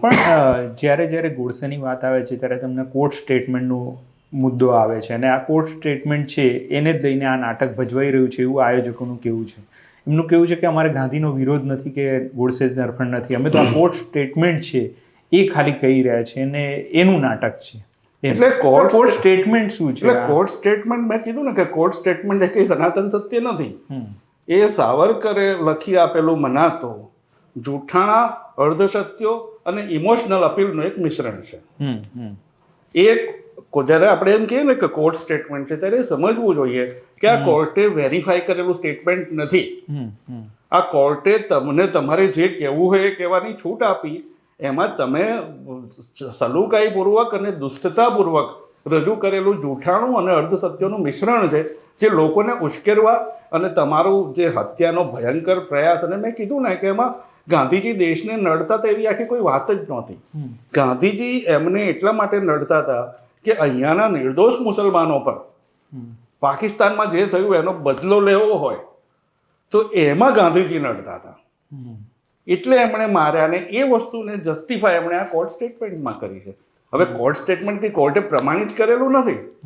પણ જ્યારે ગોડસેની વાત આવે છે ત્યારે તમને કોર્ટ સ્ટેટમેન્ટનો મુદ્દો આવે છે અને આ કોર્ટ સ્ટેટમેન્ટ છે એને જ લઈને આ નાટક ભજવાઈ રહ્યું છે એવું આયોજકોનું કહેવું છે. એમનું કહેવું છે કે અમારે ગાંધીનો વિરોધ નથી કે ગોડસે તરફેણ નથી, અમે તો આ કોર્ટ સ્ટેટમેન્ટ છે એ ખાલી કહી રહ્યા છે અને એનું નાટક છે. એટલે કોર્ટ સ્ટેટમેન્ટ શું છે? એટલે કોર્ટ સ્ટેટમેન્ટ મેં કીધું ને કે કોર્ટ સ્ટેટમેન્ટ એ કઈ સનાતન સત્ય નથી. એ સાવરકરે લખી આપેલું મનાતો જૂઠાણા, અર્ધસત્યો અને ઇમોશનલ અપીલનું એક મિશ્રણ છે. જ્યારે આપણે એમ કહીએ ને કે કોર્ટ સ્ટેટમેન્ટ છે ત્યારે સમજવું જોઈએ કે આ કોર્ટે વેરીફાઈ કરેલું સ્ટેટમેન્ટ નથી. આ કોર્ટે તમને તમારે જે કહેવું હોય એ કહેવાની છૂટ આપી, એમાં તમે સલુકાઈપૂર્વક અને દુષ્ટતાપૂર્વક રજૂ કરેલું જૂઠાણું અને અર્ધસત્યોનું મિશ્રણ છે જે લોકોને ઉશ્કેરવા અને તમારું જે હત્યાનો ભયંકર પ્રયાસ. અને મેં કીધું ને કે એમાં ગાંધીજી દેશને નડતા હતા એવી આખી કોઈ વાત જ નહોતી. ગાંધીજી એમને એટલા માટે નડતા હતા કે અહીંયાના નિર્દોષ મુસલમાનો પર પાકિસ્તાનમાં જે થયું એનો બદલો લેવો હોય તો એમાં ગાંધીજી નડતા હતા. એટલે એમણે માર્યા ને એ વસ્તુને જસ્ટિફાય એમણે આ કોર્ટ સ્ટેટમેન્ટમાં કરી છે. હવે કોર્ટ સ્ટેટમેન્ટથી કોર્ટે પ્રમાણિત કરેલું નથી.